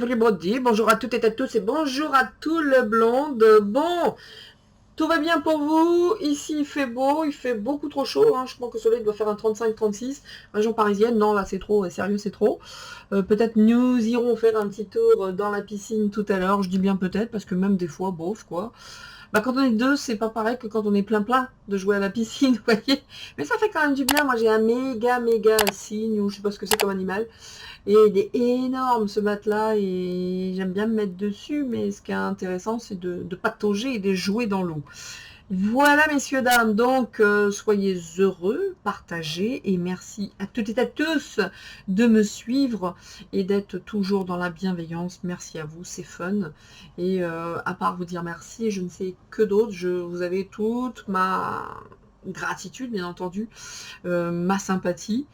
everybody, bonjour à toutes et à tous et bonjour à tout le blonde. Bon, tout va bien pour vous, ici il fait beau, il fait beaucoup trop chaud, hein. Je crois que le soleil doit faire un 35-36, région parisienne, non là c'est trop, sérieux c'est trop. Peut-être nous irons faire un petit tour dans la piscine tout à l'heure, je dis bien peut-être, parce que même des fois, bof quoi. Bah, quand on est deux, c'est pas pareil que quand on est plein de jouer à la piscine, vous voyez. Mais ça fait quand même du bien. Moi, j'ai un méga cygne, ou je sais pas ce que c'est comme animal. Et il est énorme ce matelas et j'aime bien me mettre dessus, mais ce qui est intéressant, c'est de patauger et de jouer dans l'eau. Voilà, messieurs, dames, donc soyez heureux, partagez et merci à toutes et à tous de me suivre et d'être toujours dans la bienveillance. Merci à vous, c'est fun. Et à part vous dire merci, je ne sais que d'autre, vous avez toute ma gratitude, bien entendu, ma sympathie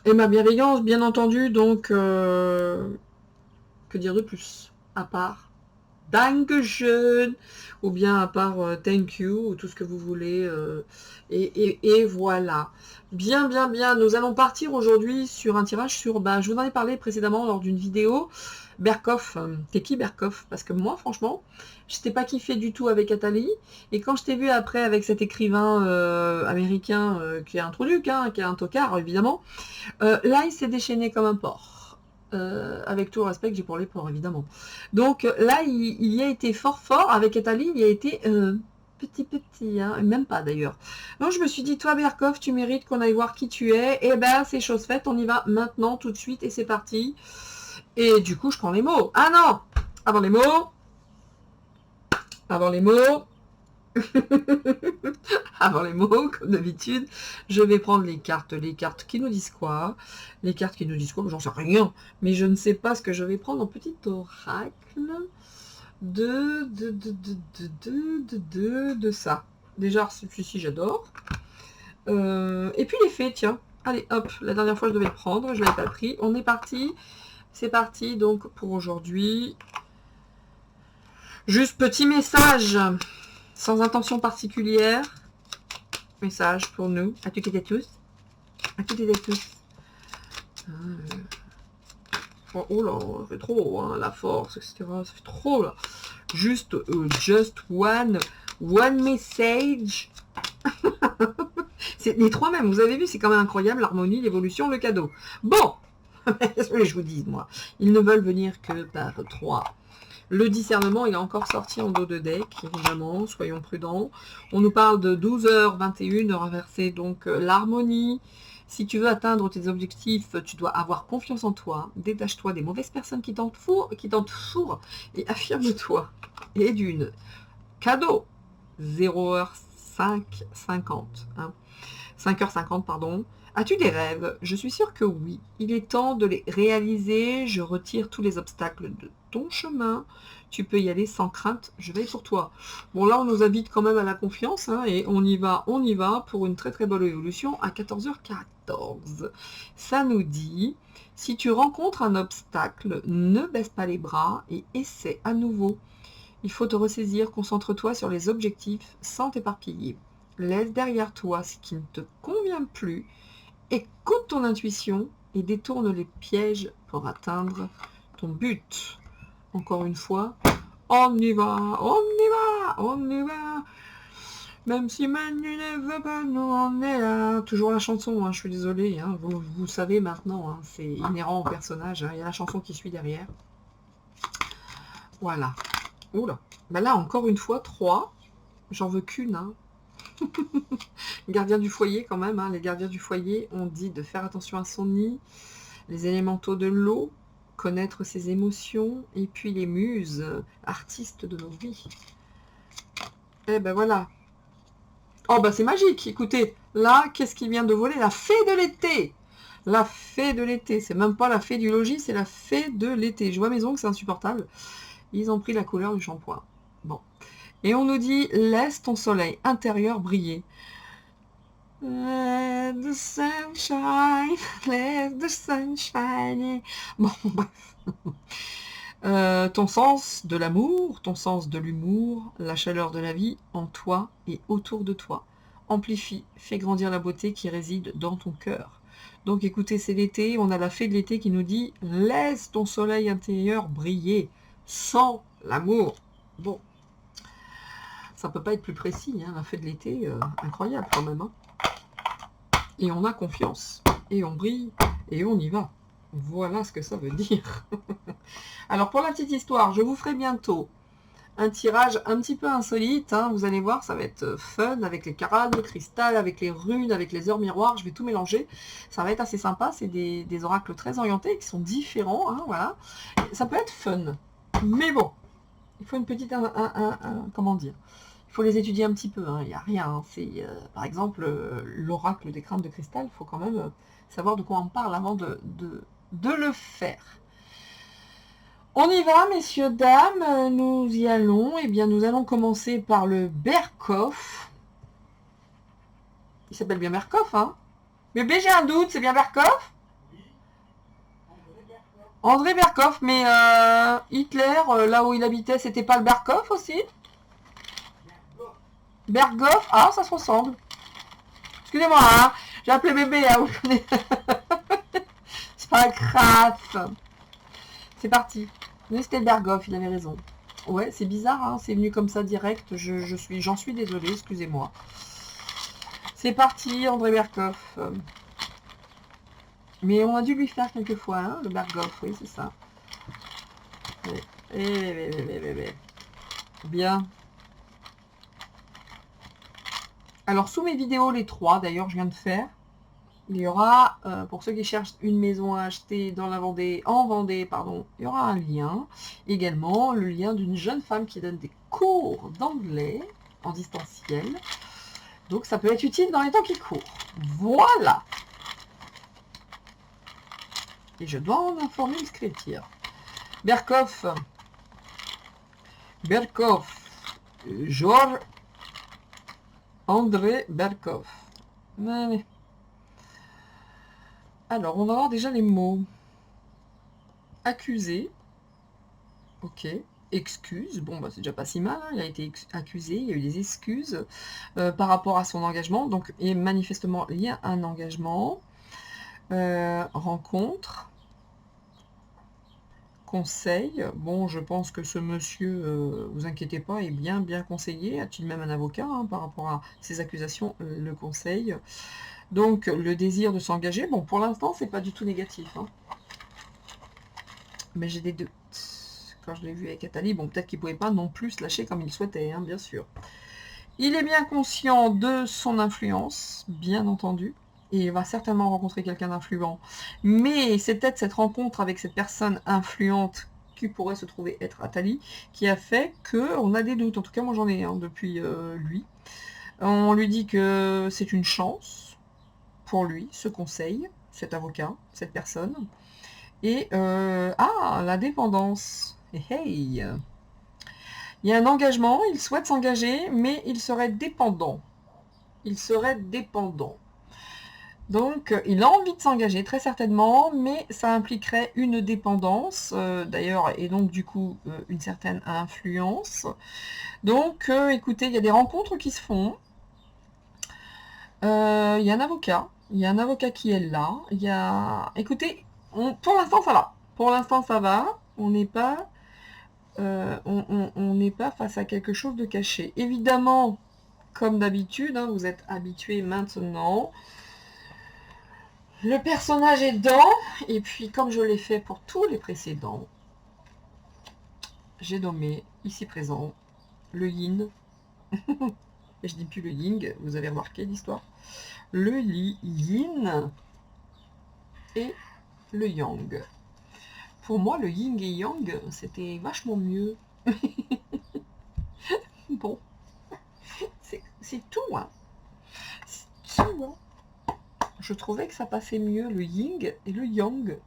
et ma bienveillance, bien entendu. Donc, que dire de plus, à part Dankeschön, ou bien à part thank you, ou tout ce que vous voulez. Et voilà. Bien, nous allons partir aujourd'hui sur un tirage sur, je vous en ai parlé précédemment lors d'une vidéo, Berkoff. T'es qui Berkoff? Parce que moi, franchement, je t'ai pas kiffé du tout avec Atali, et quand je t'ai vu après avec cet écrivain américain qui est un trou-duc, hein, qui est un tocard, évidemment, là, il s'est déchaîné comme un porc. Avec tout le respect que j'ai pour les porcs, évidemment. Donc là, il y a été fort avec Atali, il y a été petit, hein, même pas d'ailleurs. Donc je me suis dit, toi Berkoff, tu mérites qu'on aille voir qui tu es. Et ben c'est chose faite, on y va maintenant, tout de suite, et c'est parti. Et du coup, je prends les mots. Ah non, avant les mots, avant les mots, comme d'habitude, je vais prendre les cartes qui nous disent quoi. Les cartes qui nous disent quoi, j'en sais rien, mais je ne sais pas ce que je vais prendre en petit oracle de ça. Déjà, celui-ci, j'adore. Et puis les fées, tiens. Allez, hop, la dernière fois, je devais le prendre, je ne l'avais pas pris. On est parti. C'est parti, donc, pour aujourd'hui. Juste petit message, sans intention particulière. Message pour nous, à toutes et à tous. À toutes et à tous. Oh là, ça fait trop, hein, la force, etc. Ça fait trop, là. Juste one message. C'est les trois mêmes, vous avez vu, c'est quand même incroyable, l'harmonie, l'évolution, le cadeau. Bon, je vous dis, moi, ils ne veulent venir que par trois. Le discernement, il est encore sorti en dos de deck, évidemment, soyons prudents. On nous parle de 12h21, de renverser donc l'harmonie. Si tu veux atteindre tes objectifs, tu dois avoir confiance en toi. Détache-toi des mauvaises personnes qui t'entourent et affirme-toi. Et d'une. Cadeau. 0h50. Hein. 5h50, pardon. As-tu des rêves? Je suis sûre que oui. Il est temps de les réaliser. Je retire tous les obstacles de ton chemin. Tu peux y aller sans crainte. Je veille pour toi. Bon, là, on nous invite quand même à la confiance. Hein, et on y va pour une très très bonne évolution à 14h14. Ça nous dit, si tu rencontres un obstacle, ne baisse pas les bras et essaie à nouveau. Il faut te ressaisir. Concentre-toi sur les objectifs sans t'éparpiller. Laisse derrière toi ce qui ne te convient plus. Écoute ton intuition et détourne les pièges pour atteindre ton but. Encore une fois, on y va. Même si Manu ne veut pas, nous on est là. Toujours la chanson, hein, je suis désolée, hein, vous savez maintenant, hein, c'est inhérent au personnage, hein, il y a la chanson qui suit derrière. Voilà. Oula. Là, encore une fois, 3. J'en veux qu'une, hein. Gardien du foyer quand même, hein. Les gardiens du foyer ont dit de faire attention à son nid, les élémentaux de l'eau, connaître ses émotions, et puis les muses, artistes de nos vies. Eh ben voilà. Oh c'est magique, écoutez, là, qu'est-ce qui vient de voler? La fée de l'été. La fée de l'été, c'est même pas la fée du logis, c'est la fée de l'été. Je vois mes ongles, c'est insupportable. Ils ont pris la couleur du shampoing. Bon. Et on nous dit, laisse ton soleil intérieur briller. Let the sunshine, let the sunshine. Bon, bref. Ton sens de l'amour, ton sens de l'humour, la chaleur de la vie en toi et autour de toi. Amplifie, fais grandir la beauté qui réside dans ton cœur. Donc écoutez, c'est l'été, on a la fée de l'été qui nous dit « Laisse ton soleil intérieur briller sans l'amour ». Bon, ça peut pas être plus précis, hein, la fée de l'été, incroyable quand même. Hein. Et on a confiance, et on brille, et on y va. Voilà ce que ça veut dire. Alors pour la petite histoire, je vous ferai bientôt un tirage un petit peu insolite, hein, vous allez voir, ça va être fun, avec les carats, le cristal, avec les runes, avec les heures miroirs, je vais tout mélanger, ça va être assez sympa, c'est des oracles très orientés, qui sont différents, hein, voilà, ça peut être fun, mais bon, il faut une petite, comment dire, il faut les étudier un petit peu, il n'y a rien, hein, c'est, par exemple, l'oracle des crânes de cristal, il faut quand même savoir de quoi on parle avant de le faire. On y va, messieurs, dames, nous y allons. Eh bien, nous allons commencer par le Berkoff. Il s'appelle bien Berkoff, hein? Mais j'ai un doute, c'est bien Berkoff? André Berkoff, mais Hitler, là où il habitait, c'était pas le Berkoff aussi? Berghoff? Ah, ça se ressemble. Excusez-moi, hein? J'ai appelé bébé, hein, vous connaissez. C'est pas grave. C'est parti. Oui, c'était Berghoff, il avait raison. Ouais, c'est bizarre, hein, c'est venu comme ça direct. J'en suis désolée, excusez-moi. C'est parti, André Berkoff. Mais on a dû lui faire quelques fois, hein, le Berghoff, oui, c'est ça. Bien. Alors, sous mes vidéos, les trois, d'ailleurs, je viens de faire, il y aura, pour ceux qui cherchent une maison à acheter dans la Vendée, en Vendée, pardon, il y aura un lien. Également, le lien d'une jeune femme qui donne des cours d'anglais en distanciel. Donc, ça peut être utile dans les temps qui courent. Voilà. Et je dois en informer le secrétaire. Berkoff. Georges André Berkoff. Allez. Alors, on va voir déjà les mots. Accusé. Ok. Excuse. Bon, bah, c'est déjà pas si mal. Hein. Il a été accusé. Il y a eu des excuses par rapport à son engagement. Donc, et manifestement, il y a un engagement. Rencontre. Conseil. Bon, je pense que ce monsieur, vous inquiétez pas, est bien conseillé. A-t-il même un avocat hein, par rapport à ces accusations, le conseil. Donc, le désir de s'engager, bon, pour l'instant, c'est pas du tout négatif. Hein. Mais j'ai des doutes. Quand je l'ai vu avec Atali, bon, peut-être qu'il pouvait pas non plus se lâcher comme il souhaitait, hein, bien sûr. Il est bien conscient de son influence, bien entendu. Et il va certainement rencontrer quelqu'un d'influent. Mais c'est peut-être cette rencontre avec cette personne influente qui pourrait se trouver être Atali, qui a fait qu'on a des doutes. En tout cas, moi j'en ai depuis lui. On lui dit que c'est une chance pour lui, ce conseil, cet avocat, cette personne. Et, la dépendance. Hey. Il y a un engagement, il souhaite s'engager, mais il serait dépendant. Il serait dépendant. Donc, il a envie de s'engager, très certainement, mais ça impliquerait une dépendance, d'ailleurs, et donc, du coup, une certaine influence. Donc, écoutez, il y a des rencontres qui se font. Il y a un avocat. Il y a un avocat qui est là. Il y a... Écoutez, pour l'instant, ça va. Pour l'instant, ça va. On n'est pas... on n'est pas face à quelque chose de caché. Évidemment, comme d'habitude, hein, vous êtes habitués maintenant... Le personnage est dedans, et puis comme je l'ai fait pour tous les précédents, j'ai nommé, ici présent, le yin. Et je dis plus le ying, vous avez remarqué l'histoire. Le yin et le yang. Pour moi, le yin et yang, c'était vachement mieux. Bon, c'est tout, hein. C'est tout, hein. Je trouvais que ça passait mieux, le yin et le yang.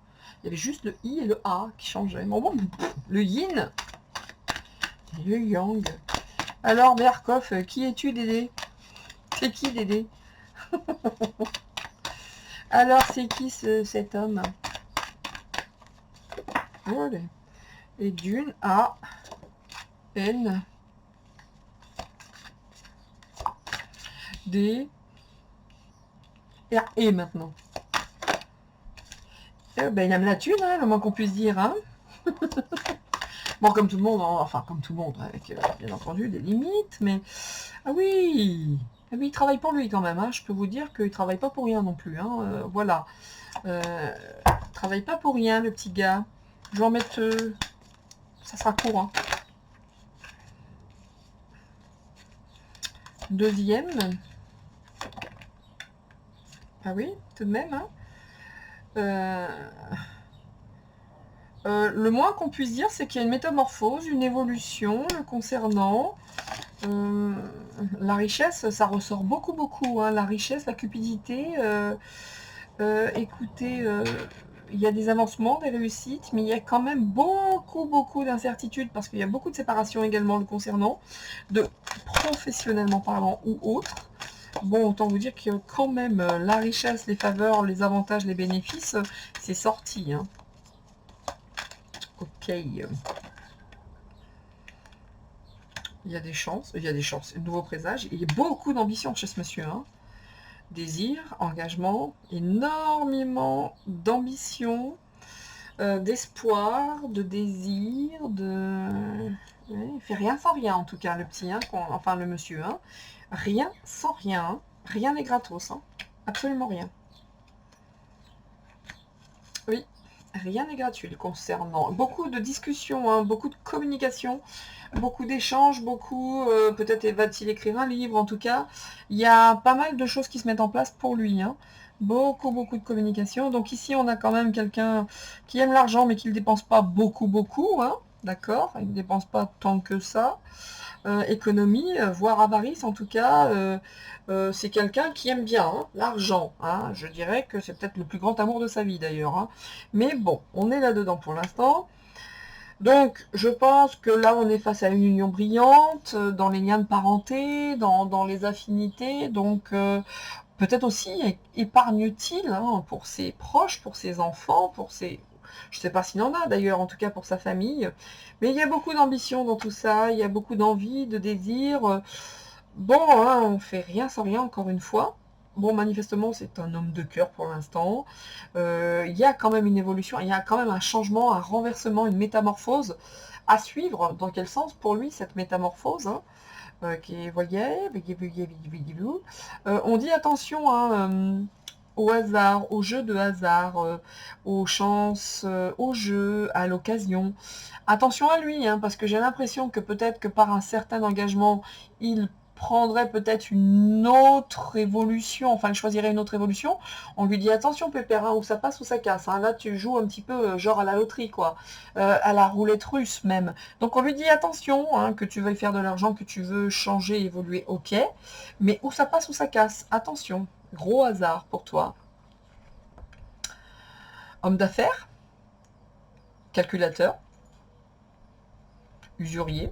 Il y avait juste le i et le a qui changeaient. Bon, le yin et le yang. Alors, Berkoff, qui es-tu, Dédé? C'est qui, Dédé? Alors, c'est qui cet homme? Allez. Et d'une A N D R E maintenant. Ben, il aime la thune, hein, le moins qu'on puisse dire. Hein. Bon, comme tout le monde, enfin, comme tout le monde, avec, bien entendu, des limites, mais... Ah oui, ah oui, il travaille pour lui quand même, hein. Je peux vous dire qu'il travaille pas pour rien non plus, hein. Voilà. Il travaille pas pour rien, le petit gars. Je vais en mettre... ça sera court, hein. Deuxième. Ah oui, tout de même, hein. Le moins qu'on puisse dire, c'est qu'il y a une métamorphose, une évolution le concernant. La richesse, ça ressort beaucoup, beaucoup. Hein. La richesse, la cupidité. Écoutez, il y a des avancements, des réussites, mais il y a quand même beaucoup, beaucoup d'incertitudes parce qu'il y a beaucoup de séparations également le concernant, de professionnellement parlant ou autre. Bon, autant vous dire que quand même, la richesse, les faveurs, les avantages, les bénéfices, c'est sorti. Hein. Ok. Il y a des chances, nouveau présage. Il y a beaucoup d'ambition chez ce monsieur. Hein. Désir, engagement, énormément d'ambition, d'espoir, de désir, de... Ouais, il fait rien sans rien en tout cas, le petit, hein, enfin le monsieur. Hein. Rien sans rien. Hein. Rien n'est gratos. Hein. Absolument rien. Oui, rien n'est gratuit le concernant. Beaucoup de discussions, hein, beaucoup de communication, beaucoup d'échanges, beaucoup... peut-être va-t-il écrire un livre, en tout cas. Il y a pas mal de choses qui se mettent en place pour lui. Hein. Beaucoup, beaucoup de communication. Donc ici, on a quand même quelqu'un qui aime l'argent, mais qui ne le dépense pas beaucoup, beaucoup. Hein. D'accord. Il ne dépense pas tant que ça. Économie, voire avarice en tout cas, c'est quelqu'un qui aime bien hein, l'argent. Hein. Je dirais que c'est peut-être le plus grand amour de sa vie d'ailleurs. Hein. Mais bon, on est là-dedans pour l'instant. Donc, je pense que là, on est face à une union brillante, dans les liens de parenté, dans les affinités. Donc, peut-être aussi épargne-t-il hein, pour ses proches, pour ses enfants, pour ses... Je ne sais pas s'il en a d'ailleurs, en tout cas pour sa famille. Mais il y a beaucoup d'ambition dans tout ça, il y a beaucoup d'envie, de désir. Bon, hein, on fait rien sans rien, encore une fois. Bon, manifestement, c'est un homme de cœur pour l'instant. Il y a quand même une évolution, il y a quand même un changement, un renversement, une métamorphose à suivre. Dans quel sens pour lui, cette métamorphose hein qui voyait, on dit attention hein, au hasard, au jeu de hasard, aux chances, au jeu, à l'occasion. Attention à lui, hein, parce que j'ai l'impression que peut-être que par un certain engagement, il prendrait peut-être une autre évolution, enfin il choisirait une autre évolution, on lui dit attention pépère, hein, ou ça passe ou ça casse, hein. Là tu joues un petit peu genre à la loterie quoi, à la roulette russe même. Donc on lui dit attention, hein, que tu veuilles faire de l'argent, que tu veux changer, évoluer, ok, mais où ça passe ou ça casse, attention, gros hasard pour toi. Homme d'affaires, calculateur, usurier,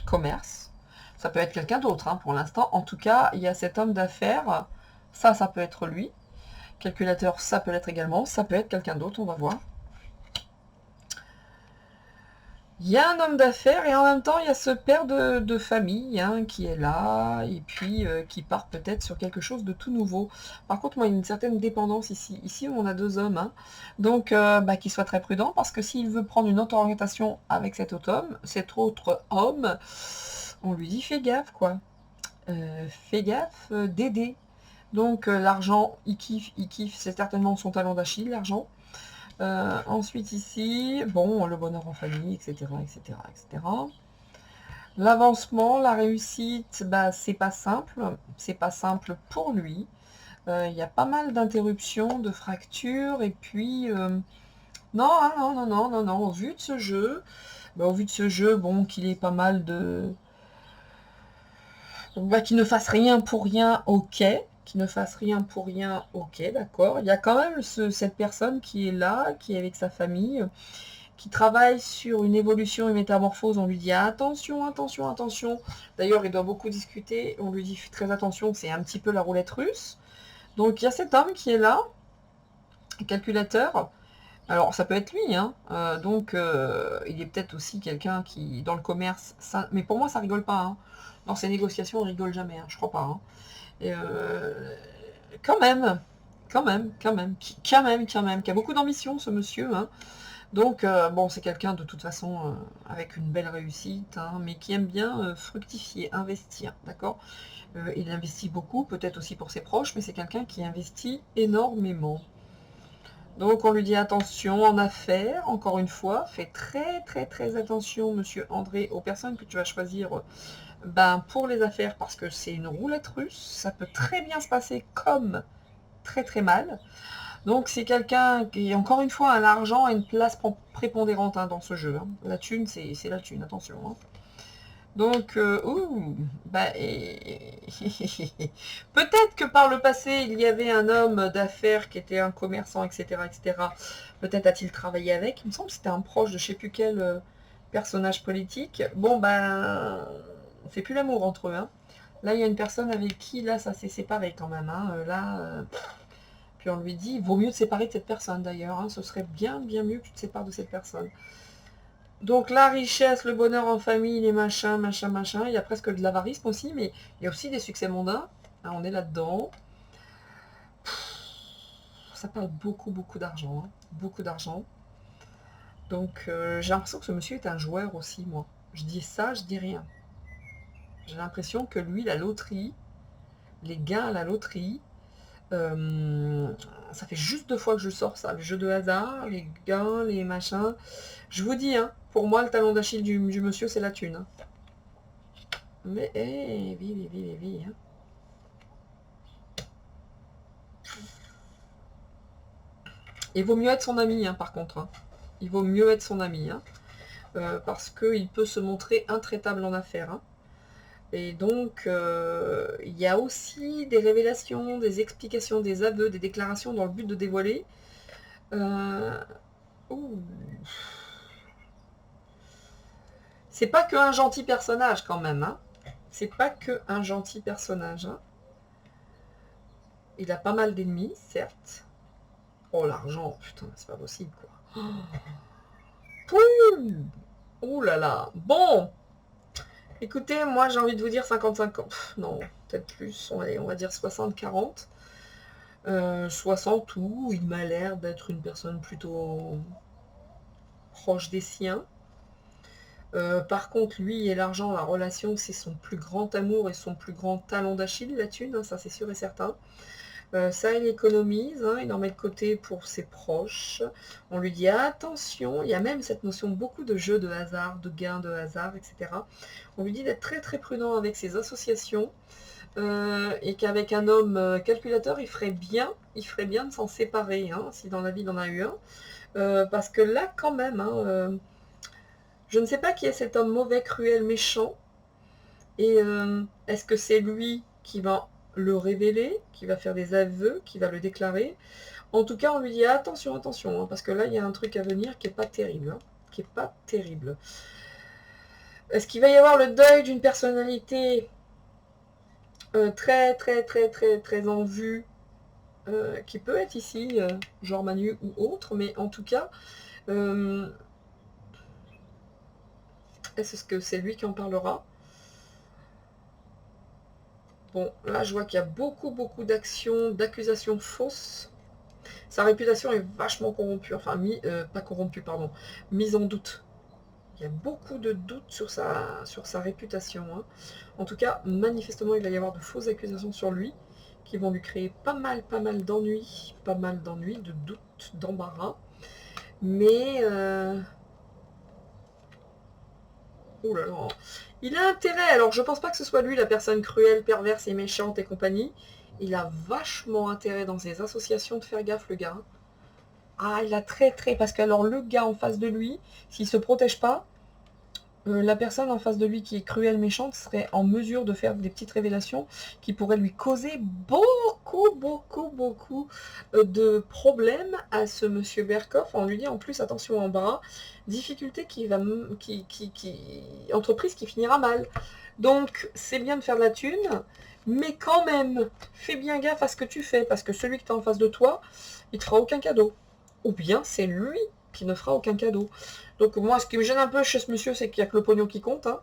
commerce. Ça peut être quelqu'un d'autre hein, pour l'instant. En tout cas, il y a cet homme d'affaires. Ça peut être lui. Calculateur, ça peut l'être également. Ça peut être quelqu'un d'autre, on va voir. Il y a un homme d'affaires et en même temps, il y a ce père de famille hein, qui est là et puis qui part peut-être sur quelque chose de tout nouveau. Par contre, moi, il y a une certaine dépendance ici. Ici, on a deux hommes. Hein. Donc, qu'il soit très prudent parce que s'il veut prendre une autre orientation avec cet autre homme, on lui dit fais gaffe, quoi. Fais gaffe, d'aider. Donc, l'argent, il kiffe, c'est certainement son talent d'Achille, l'argent. Ensuite ici, bon, le bonheur en famille, etc., etc., etc. L'avancement, la réussite, bah, c'est pas simple pour lui. Il y a pas mal d'interruptions, de fractures, et puis, non, hein, non, non, non, non, non, au vu de ce jeu, bon, qu'il ait pas mal de... Bah, qu'il ne fasse rien pour rien, ok, qui ne fasse rien pour rien, ok, d'accord. Il y a quand même cette personne qui est là, qui est avec sa famille, qui travaille sur une évolution, une métamorphose. On lui dit attention, attention, attention. D'ailleurs, il doit beaucoup discuter. On lui dit très attention, c'est un petit peu la roulette russe. Donc, il y a cet homme qui est là, calculateur. Alors, ça peut être lui, hein. Donc, il est peut-être aussi quelqu'un qui, dans le commerce, ça, mais pour moi, ça rigole pas, hein. Dans ces négociations, on rigole jamais, hein, je crois pas. Hein. Et, quand quand même, qui a beaucoup d'ambition, ce monsieur, hein. Donc, bon, c'est quelqu'un de toute façon avec une belle réussite, hein, mais qui aime bien fructifier, investir, d'accord. Il investit beaucoup, peut-être aussi pour ses proches, mais c'est quelqu'un qui investit énormément. Donc, on lui dit attention en affaires, encore une fois, fais très attention, monsieur André, aux personnes que tu vas choisir pour les affaires, parce que c'est une roulette russe, ça peut très bien se passer comme très mal. Donc c'est quelqu'un qui, encore une fois, a l'argent a une place prépondérante hein, dans ce jeu. Hein. La thune, c'est la thune, attention. Hein. Donc, peut-être que par le passé, il y avait un homme d'affaires qui était un commerçant, etc. Peut-être a-t-il travaillé avec. Il me semble que c'était un proche de je ne sais plus quel personnage politique. Bon, on fait plus l'amour entre eux. Hein. Là, il y a une personne avec qui, là, ça s'est séparé quand même. Hein. Puis on lui dit, il vaut mieux te séparer de cette personne d'ailleurs. Hein. Ce serait bien mieux que tu te sépares de cette personne. Donc la richesse, le bonheur en famille, les machins. Il y a presque de l'avarisme aussi, mais il y a aussi des succès mondains. Hein, on est là-dedans. Ça parle beaucoup d'argent. Hein. Beaucoup d'argent. Donc j'ai l'impression que ce monsieur est un joueur aussi, moi. Je dis ça, je dis rien. J'ai l'impression que lui, la loterie, les gains à la loterie, ça fait juste 2 fois que je sors ça, les jeux de hasard, les gains, les machins. Je vous dis, hein, pour moi, le talon d'Achille du monsieur, c'est la thune. Hein. Mais, vie. Hein. Il vaut mieux être son ami, hein, par contre. Hein. Il vaut mieux être son ami, hein, parce qu'il peut se montrer intraitable en affaires. Hein. Et donc, il y a aussi des révélations, des explications, des aveux, des déclarations dans le but de dévoiler. C'est pas qu'un gentil personnage quand même. Hein. C'est pas qu'un gentil personnage. Hein. Il a pas mal d'ennemis, certes. Oh, l'argent, putain, c'est pas possible, quoi. Oh là là. Bon. Écoutez, moi, j'ai envie de vous dire 50-50. Non, peut-être plus. On va dire 60-40. 60 où il m'a l'air d'être une personne plutôt proche des siens. Par contre, lui et l'argent, la relation, c'est son plus grand amour et son plus grand talon d'Achille, la thune, hein, ça c'est sûr et certain. Ça, il économise, hein, il en met de côté pour ses proches. On lui dit attention, il y a même cette notion beaucoup de jeux de hasard, de gains de hasard, etc. On lui dit d'être très prudent avec ses associations et qu'avec un homme calculateur, il ferait bien de s'en séparer, hein, si dans la vie il en a eu un. Parce que là, quand même, hein, je ne sais pas qui est cet homme mauvais, cruel, méchant. Et est-ce que c'est lui qui va le révéler, qui va faire des aveux, qui va le déclarer? En tout cas, on lui dit attention, hein, parce que là, il y a un truc à venir qui n'est pas terrible. Hein, Est-ce qu'il va y avoir le deuil d'une personnalité très en vue, qui peut être ici, genre Manu ou autre, mais en tout cas... Est-ce que c'est lui qui en parlera? Bon, là, je vois qu'il y a beaucoup d'actions, d'accusations fausses. Sa réputation est vachement corrompue. Enfin, pas corrompue, pardon. Mise en doute. Il y a beaucoup de doutes sur sa réputation. Hein. En tout cas, manifestement, il va y avoir de fausses accusations sur lui qui vont lui créer pas mal d'ennuis. Pas mal d'ennuis, de doutes, d'embarras. Mais... Oh là là. Il a intérêt, alors je pense pas que ce soit lui la personne cruelle, perverse et méchante et compagnie. Il a vachement intérêt dans ses associations de faire gaffe, le gars. Ah, il a parce que alors le gars en face de lui, s'il se protège pas, la personne en face de lui qui est cruelle, méchante, serait en mesure de faire des petites révélations qui pourraient lui causer beaucoup de problèmes à ce monsieur Berkoff. On lui dit en plus, attention en bas, difficulté entreprise qui finira mal. Donc, c'est bien de faire de la thune, mais quand même, fais bien gaffe à ce que tu fais, parce que celui qui est en face de toi, il te fera aucun cadeau. Ou bien, c'est lui qui ne fera aucun cadeau. Donc moi, ce qui me gêne un peu chez ce monsieur, c'est qu'il n'y a que le pognon qui compte. Hein.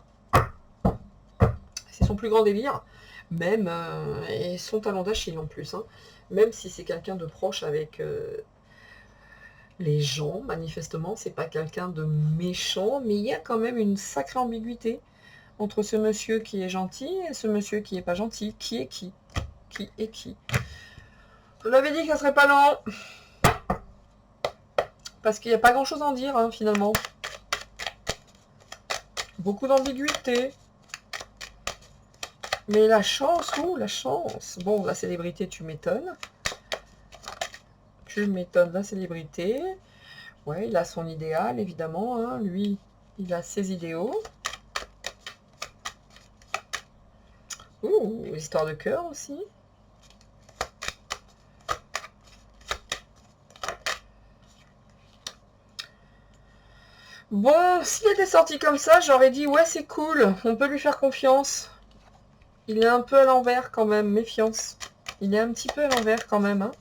C'est son plus grand délire, même, et son talon d'Achille en plus, hein. Même si c'est quelqu'un de proche avec les gens, manifestement, c'est pas quelqu'un de méchant, mais il y a quand même une sacrée ambiguïté entre ce monsieur qui est gentil et ce monsieur qui est pas gentil. Qui est qui? Qui est qui? Je vous l'avais dit que ça serait pas long. Parce qu'il n'y a pas grand chose à en dire, hein, finalement. Beaucoup d'ambiguïté. Mais la chance, oh, la chance. Bon, la célébrité, tu m'étonnes. Tu m'étonnes, la célébrité. Ouais, il a son idéal, évidemment. Hein. Lui, il a ses idéaux. Ouh, histoire de cœur aussi. Bon, s'il était sorti comme ça, j'aurais dit, ouais, c'est cool, on peut lui faire confiance. Il est un peu à l'envers quand même, méfiance. Il est un petit peu à l'envers quand même, hein.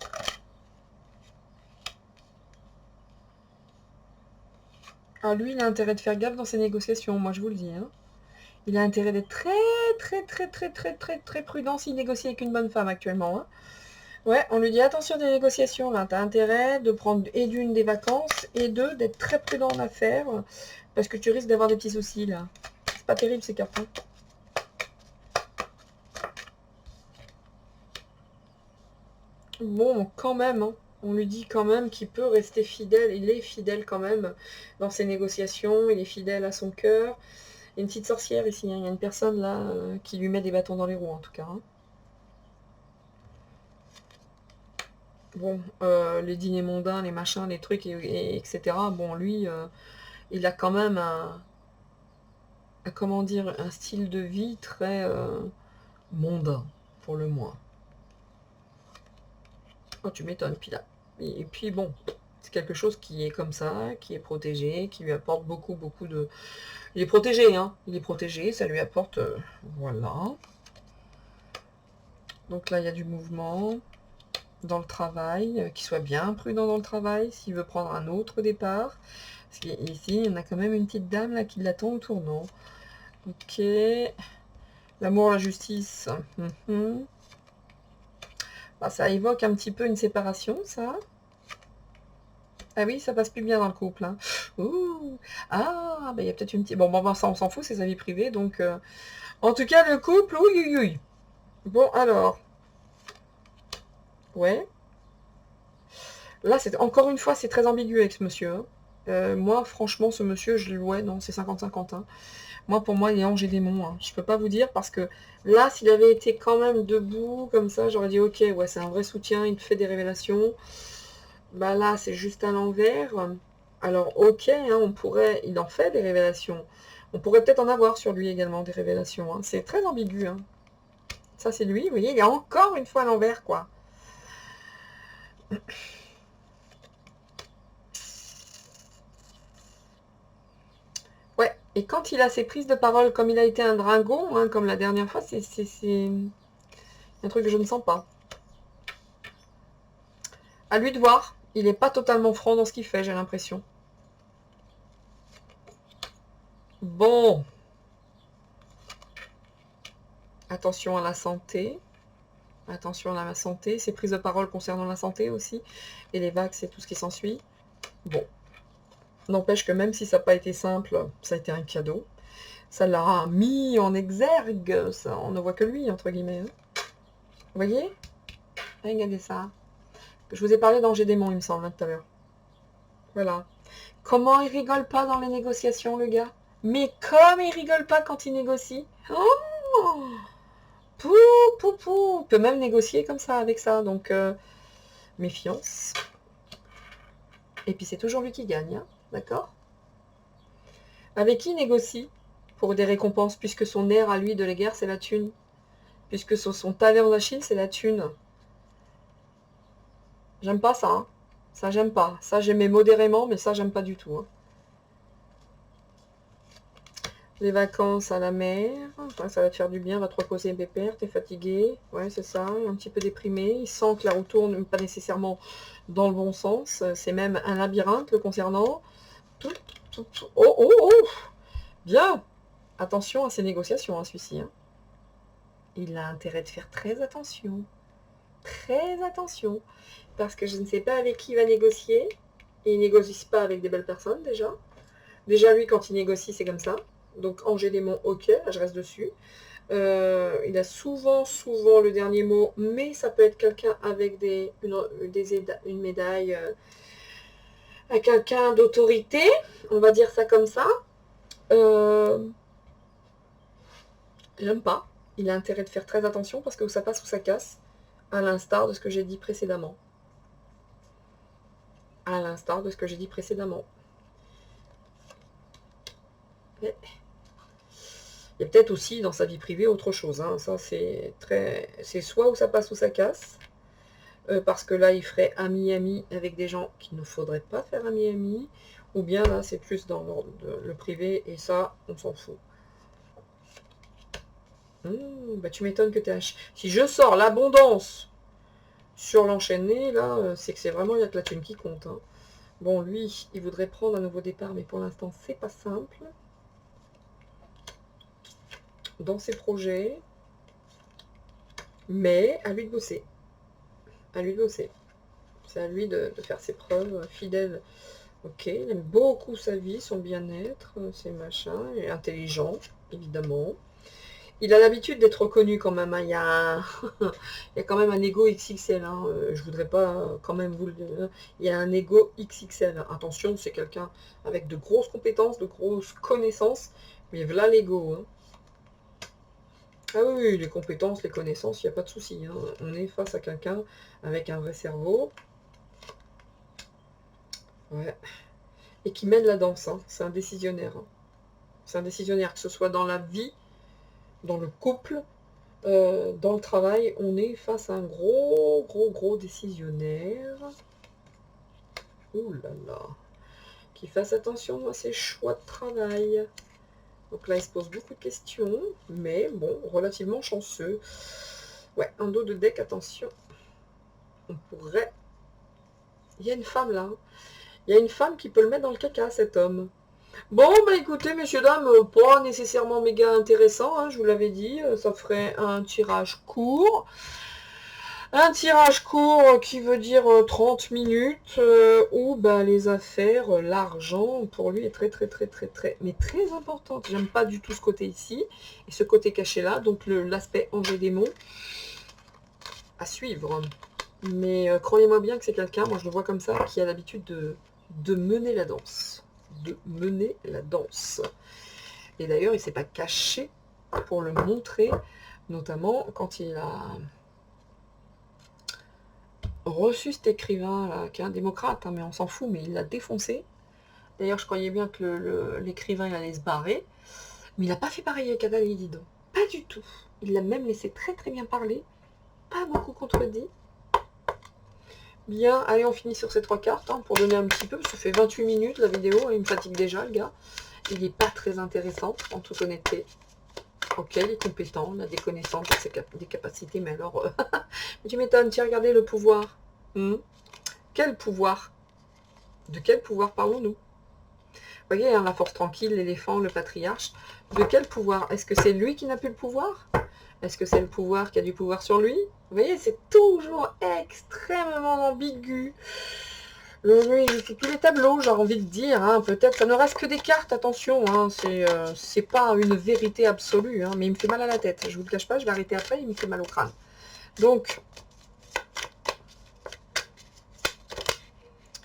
Ah, lui, il a intérêt de faire gaffe dans ses négociations, moi je vous le dis, hein. Il a intérêt d'être très prudent s'il négocie avec une bonne femme actuellement, hein. Ouais, on lui dit attention des négociations, là, t'as intérêt de prendre et d'une des vacances, et deux, d'être très prudent en affaires, parce que tu risques d'avoir des petits soucis, là. C'est pas terrible, ces cartes, hein. Bon, quand même, hein. On lui dit quand même qu'il peut rester fidèle, il est fidèle quand même dans ses négociations, il est fidèle à son cœur. Il y a une petite sorcière ici, hein. Il y a une personne là qui lui met des bâtons dans les roues en tout cas, hein. Bon, les dîners mondains, les machins, les trucs, etc. Bon, lui, il a quand même comment dire, un style de vie très mondain, pour le moins. Oh, tu m'étonnes, puis là. Et puis bon, c'est quelque chose qui est comme ça, qui est protégé, qui lui apporte beaucoup de... Il est protégé, hein. Il est protégé, ça lui apporte... voilà. Donc là, il y a du mouvement dans le travail, qu'il soit bien prudent dans le travail, s'il veut prendre un autre départ. Parce qu'ici, il y en a quand même une petite dame là qui l'attend au tournant. Ok. L'amour, la justice. Bah, ça évoque un petit peu une séparation, ça. Ah oui, ça passe plus bien dans le couple, hein. Ouh. Ah, bah, il y a peut-être une petite... Bon, ça, on s'en fout, c'est sa vie privée, donc... En tout cas, le couple, oui. Bon, alors... Ouais. Là, c'est encore une fois, c'est très ambigu avec ce monsieur, hein. Moi, franchement, ce monsieur, ouais, non, c'est 50-50, hein. Moi, pour moi, il est ange et démon, hein. Je peux pas vous dire, parce que là, s'il avait été quand même debout, comme ça, j'aurais dit, ok, ouais, c'est un vrai soutien, il te fait des révélations. Bah là, c'est juste à l'envers. Alors, ok, hein, il en fait des révélations. On pourrait peut-être en avoir sur lui également des révélations, hein. C'est très ambigu, hein. Ça, c'est lui, vous voyez, il est encore une fois à l'envers, quoi. Ouais, et quand il a ses prises de parole, comme il a été un dragon, hein, comme la dernière fois, c'est un truc que je ne sens pas. À lui de voir, il n'est pas totalement franc dans ce qu'il fait, j'ai l'impression. Bon. Attention à la santé. Attention à la santé. Ses prises de parole concernant la santé aussi. Et les vagues, et tout ce qui s'ensuit. Bon. N'empêche que même si ça n'a pas été simple, ça a été un cadeau. Ça l'a mis en exergue. Ça, on ne voit que lui, entre guillemets, hein. Vous voyez? Regardez ça. Je vous ai parlé d'Ange et Démon, il me semble, hein, tout à l'heure. Voilà. Comment il rigole pas dans les négociations, le gars? Mais comme il rigole pas quand il négocie. Oh, pou. Il peut même négocier comme ça, avec ça. Donc, méfiance. Et puis, c'est toujours lui qui gagne, hein, d'accord? Avec qui il négocie? Pour des récompenses, puisque son air à lui de la guerre, c'est la thune. Puisque son talent d'Achille, c'est la thune. J'aime pas ça, hein. Ça, j'aime pas. Ça, j'aimais modérément, mais ça, j'aime pas du tout, hein. Les vacances à la mer, ouais, ça va te faire du bien, va te reposer pépère, t'es fatigué, ouais c'est ça, un petit peu déprimé, il sent que la roue tourne pas nécessairement dans le bon sens, c'est même un labyrinthe le concernant. Oh, bien. Attention à ces négociations, hein, celui-ci, hein. il a intérêt de faire très attention. Très attention. Parce que je ne sais pas avec qui il va négocier. Il ne négocie pas avec des belles personnes déjà. Déjà lui quand il négocie c'est comme ça. Donc Angers-les-Monts, ok, là je reste dessus. Il a souvent le dernier mot, mais ça peut être quelqu'un avec une médaille, à quelqu'un d'autorité, on va dire ça comme ça. J'aime pas. Il a intérêt de faire très attention parce que ça passe ou ça casse, à l'instar de ce que j'ai dit précédemment. À l'instar de ce que j'ai dit précédemment. Mais il y a peut-être aussi dans sa vie privée autre chose. Hein. Ça, c'est soit où ça passe ou ça casse. Parce que là, il ferait ami-ami avec des gens qu'il ne faudrait pas faire ami-ami. Ou bien là, c'est plus dans le privé. Et ça, on s'en fout. Bah tu m'étonnes que tu es... Si je sors l'abondance sur l'enchaîné, là, c'est que c'est vraiment, il n'y a que la thune qui compte. Hein. Bon, lui, il voudrait prendre un nouveau départ, mais pour l'instant, c'est pas simple. Dans ses projets. Mais à lui de bosser. À lui de bosser. C'est à lui de faire ses preuves, fidèle. Ok, il aime beaucoup sa vie, son bien-être, ses machins. Il est intelligent, évidemment. Il a l'habitude d'être reconnu quand même. Hein. Il y a quand même un ego XXL. Hein. Je voudrais pas quand même vous le dire. Il y a un ego XXL. Attention, c'est quelqu'un avec de grosses compétences, de grosses connaissances. Mais voilà l'ego. Hein. Ah oui, les compétences, les connaissances, il n'y a pas de souci. Hein. On est face à quelqu'un avec un vrai cerveau. Ouais. Et qui mène la danse. Hein. C'est un décisionnaire. Hein. C'est un décisionnaire, que ce soit dans la vie, dans le couple, dans le travail, on est face à un gros décisionnaire. Ouh là là. Qui fasse attention à ses choix de travail. Donc là, il se pose beaucoup de questions, mais bon, relativement chanceux. Ouais, un dos de deck, attention. On pourrait... Il y a une femme là. Il y a une femme qui peut le mettre dans le caca, cet homme. Bon, bah écoutez, messieurs, dames, pas nécessairement méga intéressant, hein, je vous l'avais dit, ça ferait un tirage court. Un tirage court qui veut dire 30 minutes, où bah, les affaires, l'argent, pour lui est mais très importante. J'aime pas du tout ce côté ici, et ce côté caché là, donc l'aspect Angers-les-Monts, à suivre. Mais croyez-moi bien que c'est quelqu'un, moi je le vois comme ça, qui a l'habitude de mener la danse. De mener la danse. Et d'ailleurs, il ne s'est pas caché pour le montrer, notamment quand il a reçu cet écrivain là, qui est un démocrate, hein, mais on s'en fout, mais il l'a défoncé. D'ailleurs, je croyais bien que l'écrivain il allait se barrer, mais il n'a pas fait pareil avec Adèle, dis donc. Pas du tout. Il l'a même laissé très bien parler, pas beaucoup contredit. Bien, allez, on finit sur ces 3 cartes, hein, pour donner un petit peu, ça fait 28 minutes la vidéo, il me fatigue déjà, le gars. Il n'est pas très intéressant, en toute honnêteté. Ok, il est compétent, il a des connaissances, des capacités, mais alors... tu m'étonnes, tiens, regardez le pouvoir. Quel pouvoir? De quel pouvoir parlons-nous? Vous voyez, hein, la force tranquille, l'éléphant, le patriarche. De quel pouvoir? Est-ce que c'est lui qui n'a plus le pouvoir? Est-ce que c'est le pouvoir qui a du pouvoir sur lui? Vous voyez, c'est toujours extrêmement ambigu. Oui, je suis tous les tableaux, j'ai envie de dire. Hein, peut-être, ça ne reste que des cartes, attention. Hein, c'est pas une vérité absolue. Hein, mais il me fait mal à la tête. Je vous le cache pas, je vais arrêter après, il me fait mal au crâne. Donc,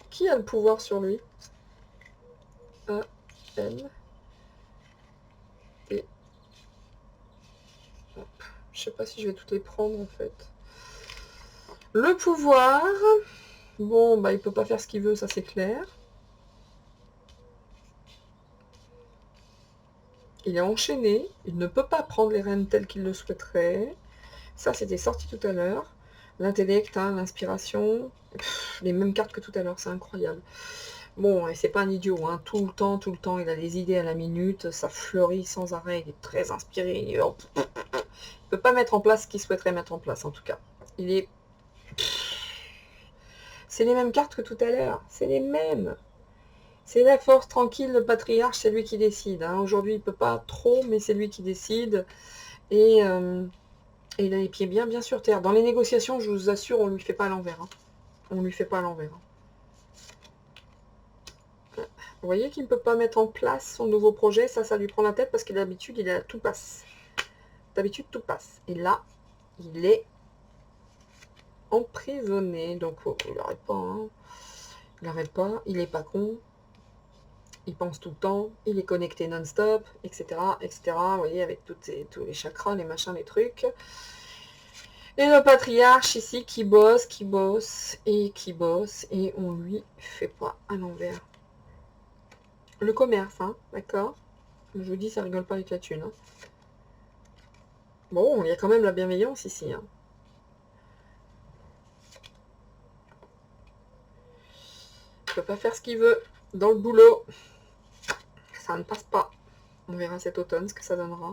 qui a le pouvoir sur lui? A, N, et... Hop. Je sais pas si je vais toutes les prendre, en fait. Le pouvoir... Bon, bah, il peut pas faire ce qu'il veut, ça c'est clair. Il est enchaîné, il ne peut pas prendre les rênes telles qu'il le souhaiterait. Ça, c'était sorti tout à l'heure. L'intellect, hein, l'inspiration, les mêmes cartes que tout à l'heure, c'est incroyable. Bon, et c'est pas un idiot, hein, tout le temps, il a des idées à la minute, ça fleurit sans arrêt, il est très inspiré. Il peut pas mettre en place ce qu'il souhaiterait mettre en place, en tout cas. Il est... C'est les mêmes cartes que tout à l'heure, c'est les mêmes. C'est la force tranquille, le patriarche, c'est lui qui décide. Hein. Aujourd'hui, il peut pas trop, mais c'est lui qui décide. Et Et il a les pieds bien, bien sur terre. Dans les négociations, je vous assure, on lui fait pas à l'envers. Hein. On lui fait pas à l'envers. Vous voyez qu'il ne peut pas mettre en place son nouveau projet. Ça lui prend la tête parce que d'habitude, il a tout passe. D'habitude, tout passe. Et là, il est emprisonné. Donc, il n'arrête pas. Hein. Il n'arrête pas. Il n'est pas con. Il pense tout le temps. Il est connecté non-stop, etc., etc. Vous voyez, avec tous les chakras, les machins, les trucs. Et le patriarche ici qui bosse, et qui bosse. Et on lui fait pas à l'envers. Le commerce, hein, d'accord. Je vous dis, ça rigole pas avec la thune. Hein. Bon, il y a quand même la bienveillance ici. Hein. Il peut pas faire ce qu'il veut dans le boulot. Ça ne passe pas. On verra cet automne ce que ça donnera.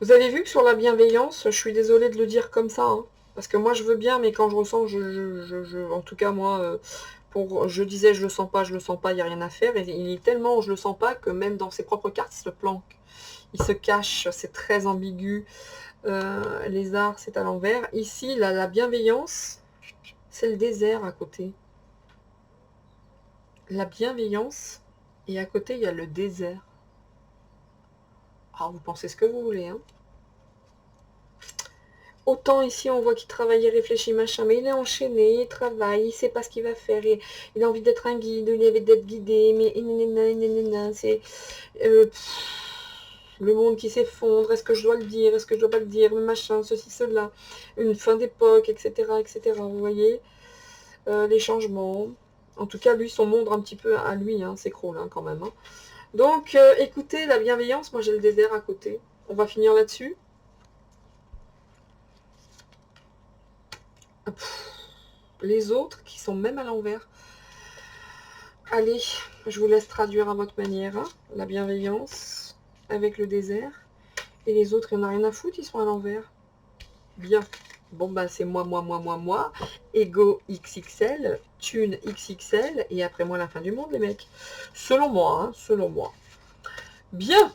Vous avez vu que sur la bienveillance, je suis désolée de le dire comme ça, hein, parce que moi je veux bien, mais quand je ressens, en tout cas moi, je disais je le sens pas, il n'y a rien à faire, et il est tellement je le sens pas que même dans ses propres cartes, il se planque, il se cache, c'est très ambigu. Les arts, c'est à l'envers. Ici, la bienveillance, c'est le désert à côté. La bienveillance, et à côté, il y a le désert. Alors, vous pensez ce que vous voulez, hein. Autant ici, on voit qu'il travaille, il réfléchit, machin, mais il est enchaîné, il travaille, il sait pas ce qu'il va faire, il a envie d'être un guide, il a envie d'être guidé, mais c'est le monde qui s'effondre, est-ce que je dois le dire, est-ce que je dois pas le dire, machin, ceci, cela, une fin d'époque, etc., etc., vous voyez, les changements, en tout cas, lui, son monde un petit peu à lui, hein, s'écroule hein, quand même. Hein. Donc, écoutez, la bienveillance, moi j'ai le désert à côté, on va finir là-dessus. Les autres qui sont même à l'envers. Allez, je vous laisse traduire à votre manière. Hein, la bienveillance avec le désert. Et les autres, il n'y en a rien à foutre, ils sont à l'envers. Bien. Bon, bah c'est moi. Ego XXL, thune XXL. Et après moi, la fin du monde, les mecs. Selon moi, hein, selon moi. Bien.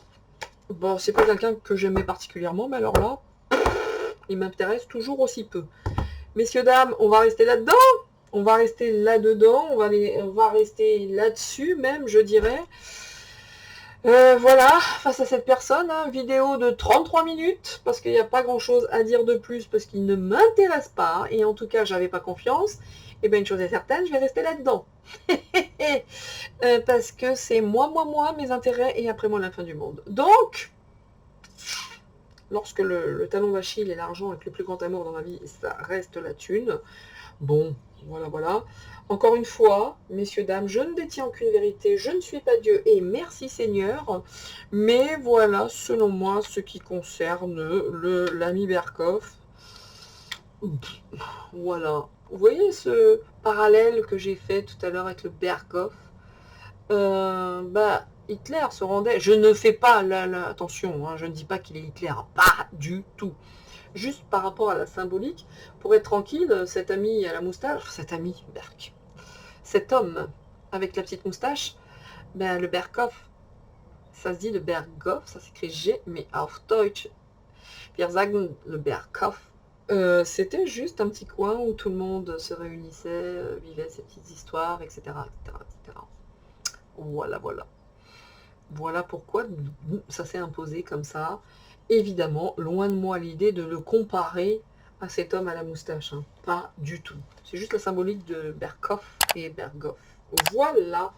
Bon, c'est pas quelqu'un que j'aimais particulièrement, mais alors là, il m'intéresse toujours aussi peu. Messieurs, dames, on va rester là-dedans. On va rester là-dedans. On va rester là-dessus même, je dirais. Voilà, face à cette personne, hein, vidéo de 33 minutes, parce qu'il n'y a pas grand-chose à dire de plus, parce qu'il ne m'intéresse pas, et en tout cas, j'avais pas confiance. Et bien, une chose est certaine, je vais rester là-dedans. Parce que c'est moi, mes intérêts, et après moi, la fin du monde. Donc, lorsque le talon d'Achille et l'argent est le plus grand amour dans ma vie, ça reste la thune. Bon, voilà. Encore une fois, messieurs, dames, je ne détiens aucune vérité, je ne suis pas Dieu, et merci Seigneur. Mais voilà, selon moi, ce qui concerne l'ami Berkoff. Voilà. Vous voyez ce parallèle que j'ai fait tout à l'heure avec le Berkoff. Hitler se rendait... Je ne fais pas attention, hein, je ne dis pas qu'il est Hitler, pas du tout. Juste par rapport à la symbolique, pour être tranquille, cet ami à la moustache, cet homme avec la petite moustache, ben, le Berghoff, ça se dit le Berghoff, ça s'écrit G, mais auf Deutsch, wir sagen le Berghoff. C'était juste un petit coin où tout le monde se réunissait, vivait ses petites histoires, etc., etc. Voilà. Voilà pourquoi ça s'est imposé comme ça. Évidemment, loin de moi l'idée de le comparer à cet homme à la moustache. Hein. Pas du tout. C'est juste la symbolique de Berghoff et Berghoff. Voilà.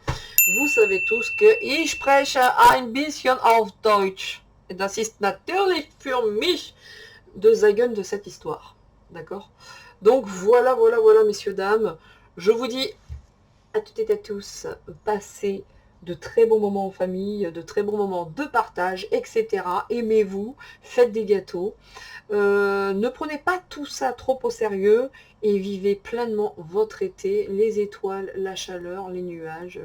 Vous savez tous que ich spreche ein bisschen auf Deutsch. Et das ist natürlich für mich de Zagen de cette histoire. D'accord? Donc voilà, messieurs, dames. Je vous dis à toutes et à tous, passez de très bons moments en famille, de très bons moments de partage, etc. Aimez-vous, faites des gâteaux. Ne prenez pas tout ça trop au sérieux et vivez pleinement votre été, les étoiles, la chaleur, les nuages.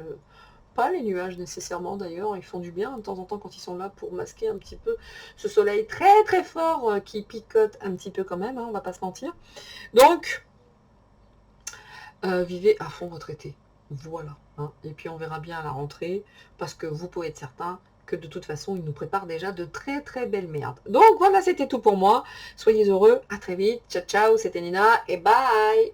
Pas les nuages nécessairement d'ailleurs, ils font du bien de temps en temps quand ils sont là pour masquer un petit peu ce soleil très très fort qui picote un petit peu quand même, hein, on va pas se mentir. Donc, vivez à fond votre été. Voilà, hein. Et puis on verra bien à la rentrée, parce que vous pouvez être certain que de toute façon, il nous prépare déjà de très très belles merdes. Donc voilà, c'était tout pour moi. Soyez heureux, à très vite. Ciao ciao, c'était Nina et bye.